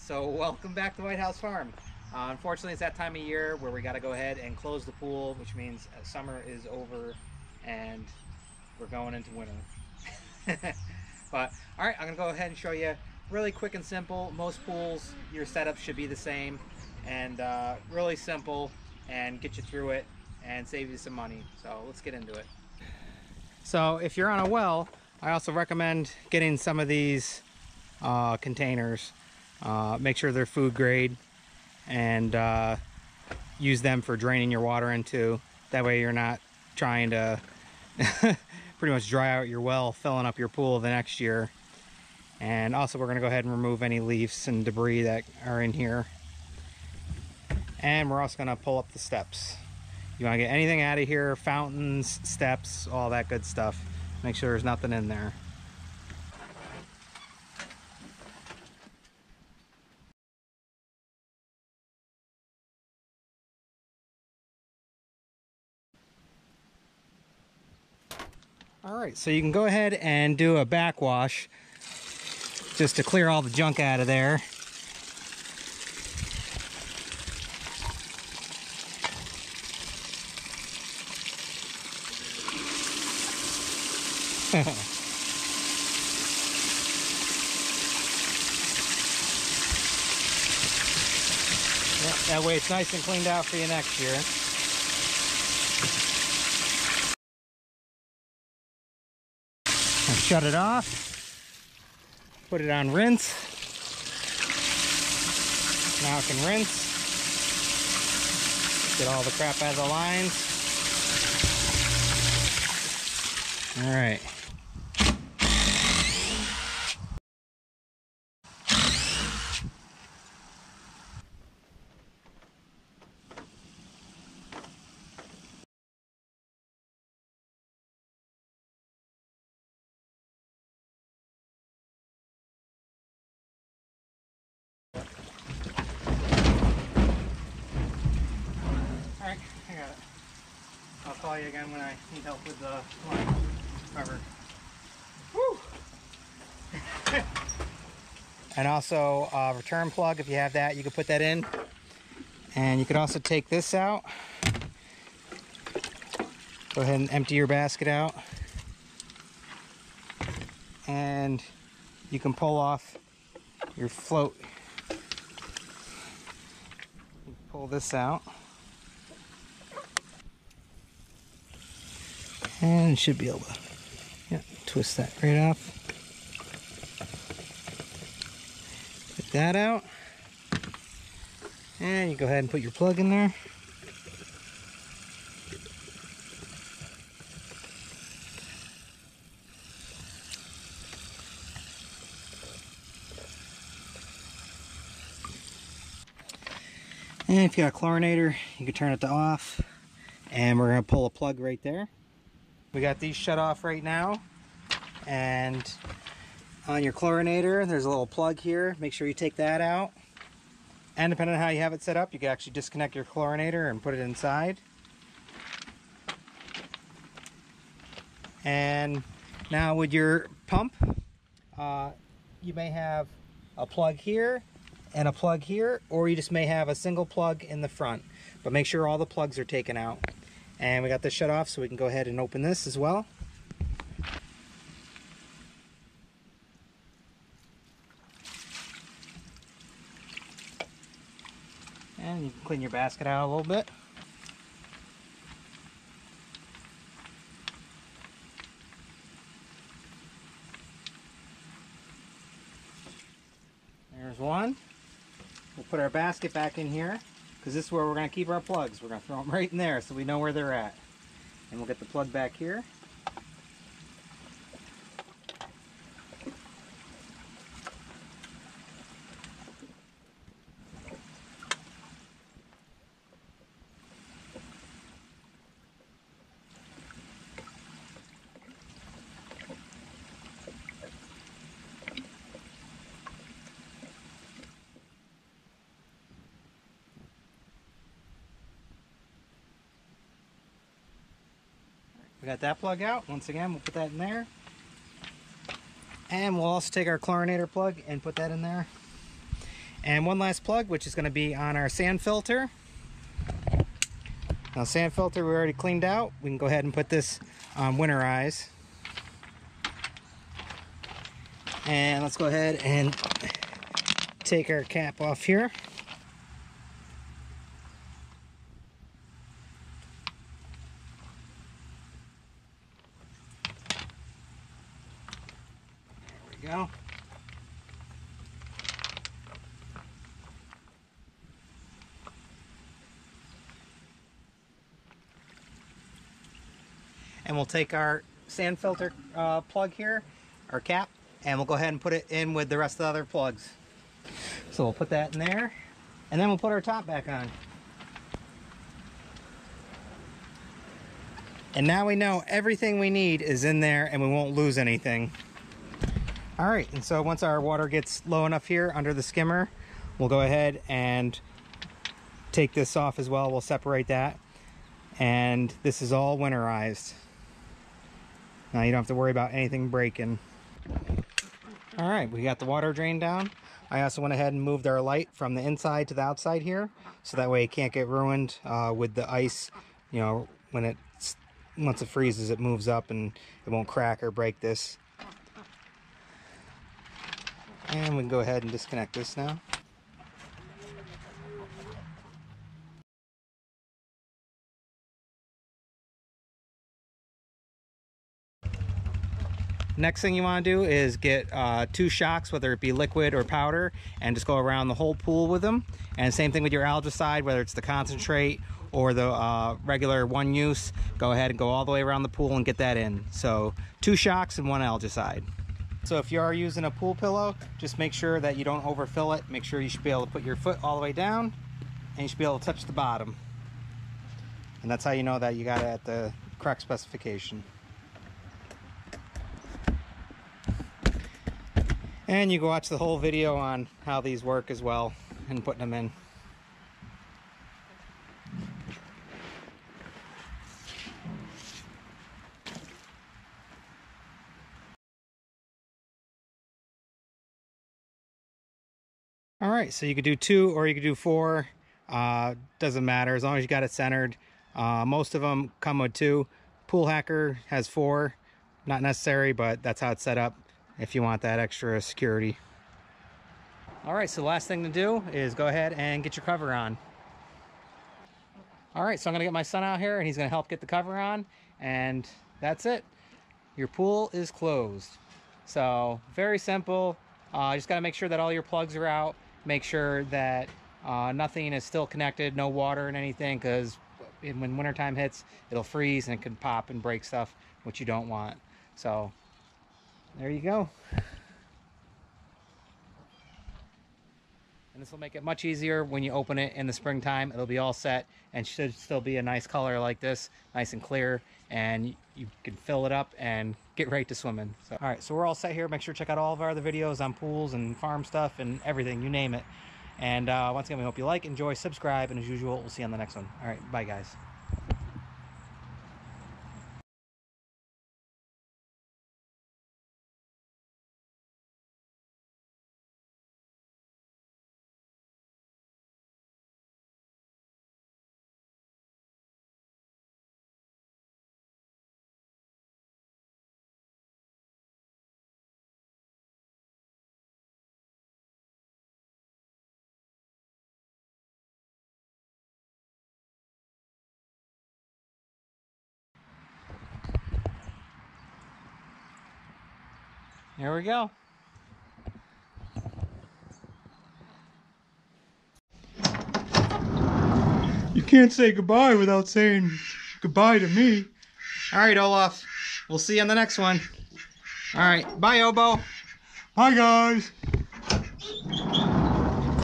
So welcome back to White House Farm. Unfortunately, it's that time of year where we got to go ahead and close the pool, which means summer is over and we're going into winter. But all right, I'm gonna go ahead and show you really quick and simple. Most pools, your setup should be the same, and really simple, and get you through it and save you some money. So let's get into it. So if you're on a well, I also recommend getting some of these containers. Make sure they're food grade, and use them for draining your water into. That way you're not trying to pretty much dry out your well, filling up your pool the next year. And also we're going to go ahead and remove any leaves and debris that are in here. And we're also going to pull up the steps. You want to get anything out of here, fountains, steps, all that good stuff. Make sure there's nothing in there. All right, so you can go ahead and do a backwash just to clear all the junk out of there. Yep, that way it's nice and cleaned out for you next year. Shut it off, put it on rinse. Now it can rinse, get all the crap out of the lines. All right. Alright, I got it. I'll call you again when I need help with the line cover. Woo! And also return plug, if you have that, you can put that in. And you can also take this out. Go ahead and empty your basket out. And you can pull off your float. You pull this out. And should be able to, twist that right off. Get that out. And you go ahead and put your plug in there. And if you got a chlorinator, you can turn it to off. And we're going to pull a plug right there. We got these shut off right now, and on your chlorinator there's a little plug here. Make sure you take that out, and depending on how you have it set up, you can actually disconnect your chlorinator and put it inside. And now with your pump, you may have a plug here and a plug here, or you just may have a single plug in the front, but make sure all the plugs are taken out. And we got this shut off, so we can go ahead and open this as well. And you can clean your basket out a little bit. There's one. We'll put our basket back in here, because this is where we're going to keep our plugs. We're going to throw them right in there so we know where they're at. And we'll get the plug back here. We got that plug out. Once again, we'll put that in there. And we'll also take our chlorinator plug and put that in there. And one last plug, which is going to be on our sand filter. Now, sand filter we already cleaned out. We can go ahead and put this on Winterize. And let's go ahead and take our cap off here. There we go. And we'll take our sand filter plug here, our cap, and we'll go ahead and put it in with the rest of the other plugs. So we'll put that in there, and then we'll put our top back on. And now we know everything we need is in there and we won't lose anything. All right, and so once our water gets low enough here under the skimmer, we'll go ahead and take this off as well. We'll separate that. And this is all winterized. Now you don't have to worry about anything breaking. All right, we got the water drain down. I also went ahead and moved our light from the inside to the outside here, so that way it can't get ruined with the ice. You know, once it freezes, it moves up and it won't crack or break this. And we can go ahead and disconnect this now. Next thing you want to do is get 2 shocks, whether it be liquid or powder, and just go around the whole pool with them. And same thing with your Algaecide, whether it's the concentrate or the regular one use. Go ahead and go all the way around the pool and get that in. So 2 shocks and 1 Algaecide. So if you are using a pool pillow, just make sure that you don't overfill it. Make sure you should be able to put your foot all the way down, and you should be able to touch the bottom. And that's how you know that you got it at the correct specification. And you can watch the whole video on how these work as well and putting them in. All right, so you could do 2 or you could do 4. Doesn't matter as long as you got it centered. Most of them come with 2. Pool Hacker has 4. Not necessary, but that's how it's set up if you want that extra security. All right, so the last thing to do is go ahead and get your cover on. All right, so I'm gonna get my son out here and he's gonna help get the cover on, and that's it. Your pool is closed. So very simple. Just gotta make sure that all your plugs are out. Make sure that nothing is still connected, no water and anything, because when wintertime hits, it'll freeze and it can pop and break stuff, which you don't want. So there you go. And this will make it much easier when you open it in the springtime. It'll be all set and should still be a nice color like this, nice and clear, and you can fill it up and get right to swimming. So, all right, so we're all set here. Make sure to check out all of our other videos on pools and farm stuff and everything, you name it. And once again, we hope you like, enjoy, subscribe, and as usual, we'll see you on the next one. All right, bye guys. Here we go. You can't say goodbye without saying goodbye to me. All right, Olaf. We'll see you on the next one. All right. Bye, Obo. Bye, guys.